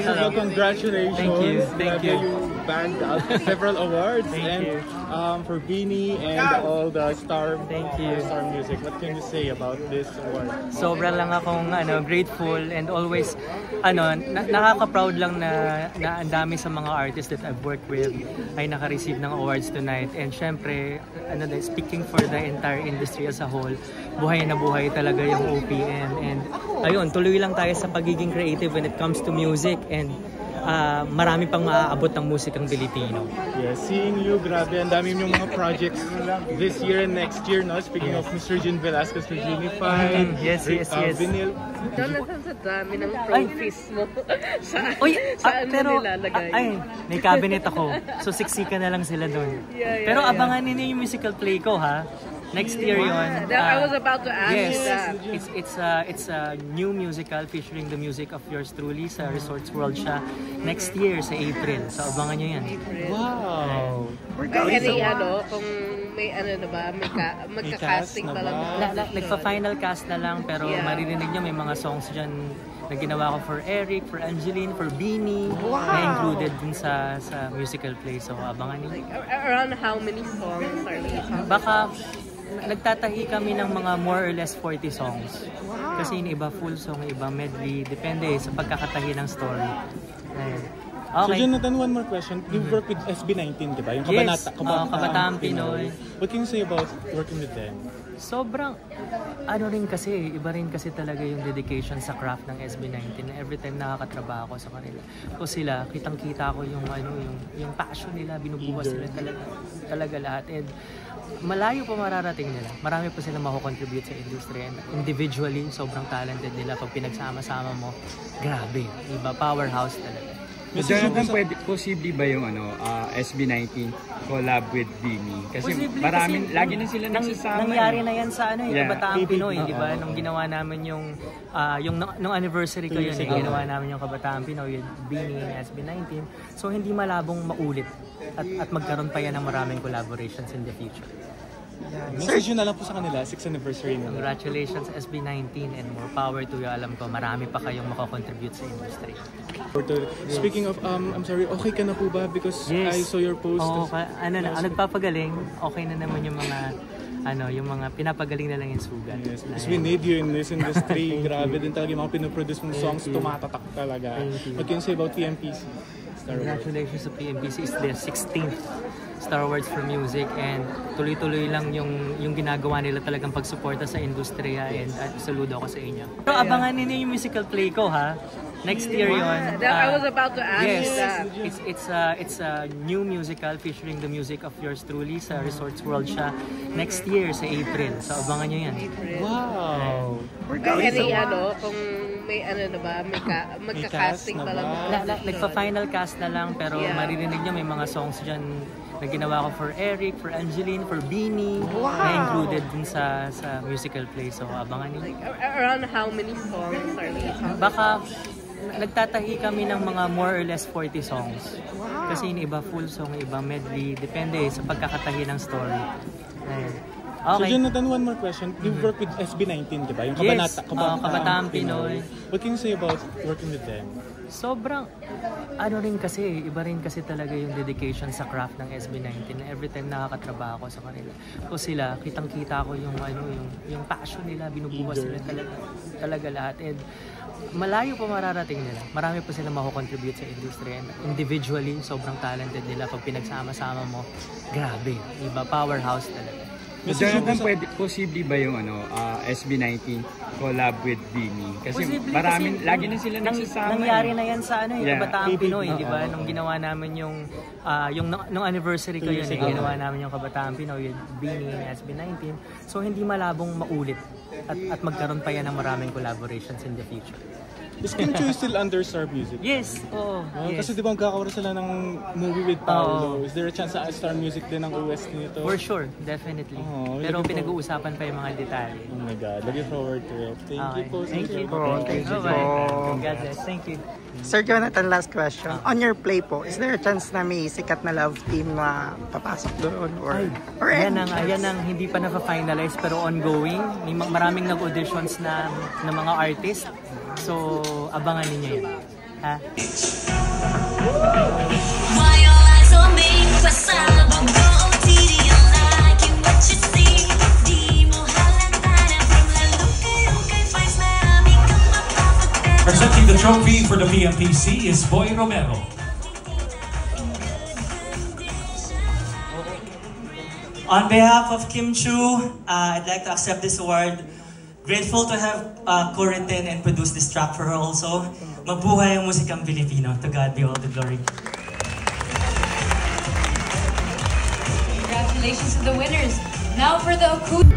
First of all, congratulations. Thank you. Thank you. You bagged out several awards. Thank you. For Beanie and all the Star Music. What can you say about this award? Sobra lang akong grateful and always nakaka-proud lang na ang dami sa mga artists that I've worked with ay naka-receive ng awards tonight. And syempre, speaking for the entire industry as a whole, buhay na buhay talaga yung OPM. And ayun, tuloy lang tayo sa pagiging creative when it comes to music, and marami pang maaabot ng musikang Pilipino. Yeah, seeing you, grabe, ang dami yung mga projects this year and next year, no? Speaking of Mr. Jin Velasquez for Genified, yes. Vinyl. Jonathan, sa dami ng trophies mo. Saan mo nilalagay? May cabinet ako. So siksika na lang sila doon. Pero abangan ninyo yung musical play ko, ha? Next year yun. I was about to ask you that. It's a new musical featuring the music of yours truly sa Resorts World siya. Next year sa April. So abangan nyo yan. Wow! Kung may magka-casting pa lang. Nagpa-final cast na lang, pero maririnig nyo may mga songs dyan na ginawa ko for Eric, for Angeline, for Beanie, na included din sa musical play. So abangan nyo. Around how many songs are these? Baka nagtatahi kami ng mga more or less 40 songs. Kasi yung iba full song, yung iba medley. Depende sa pagkakatahi ng story. Ayun. Okay. So Jonathan, one more question. You work with SB19, di ba? Yung Kabataan Pinoy. What can you say about working with them? Sobrang, iba rin kasi talaga yung dedication sa craft ng SB19. Every time nakakatrabaho ko sa kanila. Kung sila, kitang-kita ko yung passion nila, binubuwas sila talaga lahat. And malayo pa mararating nila. Marami pa sila mako-contribute sa industry. And individually, sobrang talented nila. Pag pinagsama-sama mo, grabe. Iba, powerhouse talaga. Jonathan, posible ba yung SB19 collab with Beanie? Kasi lagi na sila nagsasama. Nangyari na yan sa Kabataan Pinoy, di ba? Nung ginawa namin yung anniversary ko yun, ginawa namin yung Kabataan Pinoy, yung Beanie and SB19. So hindi malabong maulit at magkaroon pa yan ng maraming collaborations in the future. Message yun na lang po sa kanila, 6th anniversary nila. Congratulations SB19 and more power to you. Alam ko, marami pa kayong makakontribute sa industry. Speaking of, I'm sorry, okay ka na po ba? Because I saw your post. Nagpapagaling. Okay na naman yung mga pinapagaling na lang yung sugat. Yes, because we need you in this industry. Grabe din talaga yung mga pinoproduce mong songs, tumatatak talaga. What can you say about PMPC? Congratulations sa PMPC. It's their 16th Star Awards for Music, and tuloy-tuloy lang yung ginagawa nila talagang pagsuporta sa industriya, and saludo ako sa inyo. Pero abangan ninyo yung musical play ko, ha? Next year yun. I was about to ask you that. It's a new musical featuring the music of yours truly sa Resorts World siya. Next year sa April. So abangan nyo yan. Wow! Kung may magka-casting pa lang. Nagpa-final cast na lang, pero maririnig nyo may mga songs dyan na ginawa ko for Eric, for Angeline, for Beanie, na included din sa musical play. So abangan nyo. Around how many songs are these? Baka nagtatahi kami ng mga more or less 40 songs. Kasi yung iba full song, yung iba medley. Depende sa pagkakatahi ng story. Ayun. Okay. So Jonathan, one more question. You work with SB19, di ba? Yung Kabataan Pinoy. What can you say about working with them? Sobrang, iba rin kasi talaga yung dedication sa craft ng SB19. Every time nakakatrabaho ko sa kanila. Kung sila, kitang-kita ko yung passion nila, binubuwas sila talaga lahat. And malayo pa mararating nila. Marami pa sila mako-contribute sa industry. And individually, sobrang talented nila. Pag pinagsama-sama mo, grabe. Iba, powerhouse talaga. Jonathan, posible ba yung SB19 collab with Beanie? Kasi lagi na sila nagsasama. Nangyari na yan sa Kabataan Pinoy, di ba? Nung ginawa namin yung anniversary ko yun, ginawa namin yung Kabataan Pinoy, yung Beanie and SB19. So hindi malabong maulit at magkaroon pa yan ng maraming collaborations in the future. Is Kim Chiu still under Star Music? Yes, yes. Kasi di ba magkakaroon sila ng movie with Paolo? Is there a chance sa Star Music din ang OST nito? For sure, definitely. Pero pinag-uusapan pa yung mga detalye. Oh my God, looking forward to it. Thank you po. Thank you. God bless. Thank you. Sir Jonathan, last question. On your play po, is there a chance na may sikat na love team na papasok doon? Yan ang hindi pa na-finalize pero ongoing. May maraming nag-auditions na mga artist. So, abangan ninyo yan. ha? Presenting the trophy for the PMPC is Boy Romero. On behalf of Kim Chu, I'd like to accept this award. Grateful to have co-written and produced this track for her also. Mabuhay ang musikang Pilipino. To God be all the glory. Congratulations to the winners. Now for the acoustic.